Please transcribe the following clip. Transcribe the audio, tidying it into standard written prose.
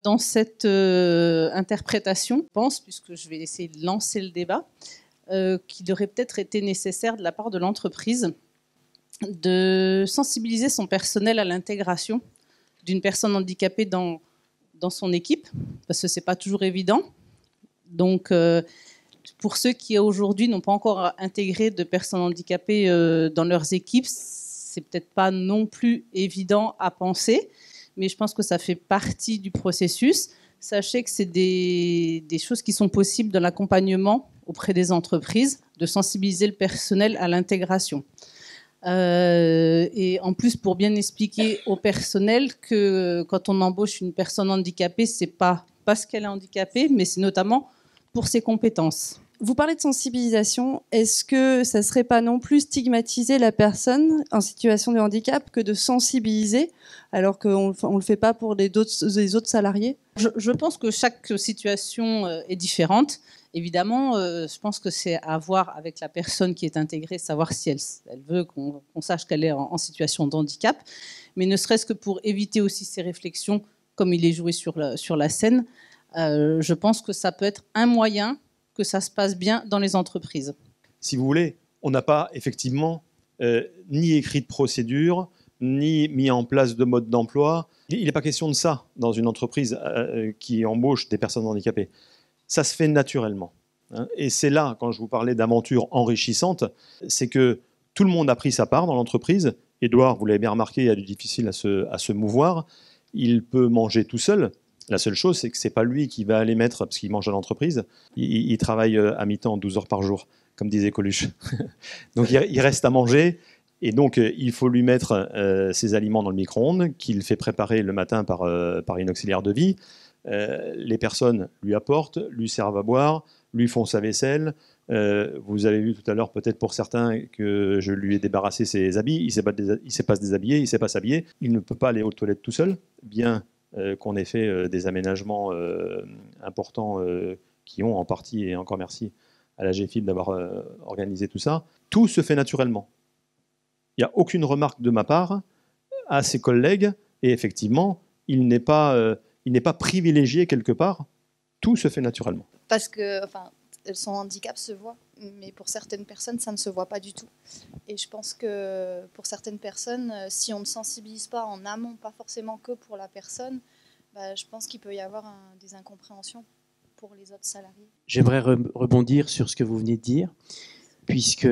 Dans cette interprétation, je pense, puisque je vais essayer de lancer le débat, qu'il aurait peut-être été nécessaire de la part de l'entreprise de sensibiliser son personnel à l'intégration d'une personne handicapée dans son équipe, parce que ce n'est pas toujours évident. Donc, pour ceux qui aujourd'hui n'ont pas encore intégré de personnes handicapées dans leurs équipes, c'est peut-être pas non plus évident à penser, mais je pense que ça fait partie du processus. Sachez que c'est des choses qui sont possibles dans l'accompagnement auprès des entreprises, de sensibiliser le personnel à l'intégration. Et en plus, pour bien expliquer au personnel que quand on embauche une personne handicapée, c'est pas parce qu'elle est handicapée, mais c'est notamment pour ses compétences. Vous parlez de sensibilisation. Est-ce que ça ne serait pas non plus stigmatiser la personne en situation de handicap que de sensibiliser, alors qu'on ne le fait pas pour les autres salariés? Je pense que chaque situation est différente. Évidemment, je pense que c'est à voir avec la personne qui est intégrée, savoir si elle veut qu'on sache qu'elle est en situation de handicap. Mais ne serait-ce que pour éviter aussi ces réflexions, comme il est joué sur la scène, je pense que ça peut être un moyen que ça se passe bien dans les entreprises. Si vous voulez, on n'a pas effectivement ni écrit de procédure, ni mis en place de mode d'emploi. Il n'est pas question de ça dans une entreprise qui embauche des personnes handicapées. Ça se fait naturellement. Hein. Et c'est là, quand je vous parlais d'aventure enrichissante, c'est que tout le monde a pris sa part dans l'entreprise. Édouard, vous l'avez bien remarqué, il a du difficile à se mouvoir. Il peut manger tout seul. La seule chose, c'est que ce n'est pas lui qui va aller mettre, parce qu'il mange à l'entreprise, il travaille à mi-temps, 12 heures par jour, comme disait Coluche. Donc il reste à manger, et donc il faut lui mettre ses aliments dans le micro-ondes, qu'il fait préparer le matin par une auxiliaire de vie. Les personnes lui apportent, lui servent à boire, lui font sa vaisselle. Vous avez vu tout à l'heure, peut-être pour certains, que je lui ai débarrassé ses habits. Il ne sait pas se déshabiller, il ne sait pas s'habiller. Il ne peut pas aller aux toilettes tout seul, bien qu'on ait fait des aménagements importants qui ont en partie, et encore merci à la GFIP d'avoir organisé tout ça. Tout se fait naturellement. Il n'y a aucune remarque de ma part à ses collègues, et effectivement, il n'est pas privilégié quelque part. Tout se fait naturellement. Parce que son handicap se voit, mais pour certaines personnes, ça ne se voit pas du tout. Et je pense que pour certaines personnes, si on ne sensibilise pas en amont, pas forcément que pour la personne, je pense qu'il peut y avoir des incompréhensions pour les autres salariés. J'aimerais rebondir sur ce que vous venez de dire, puisque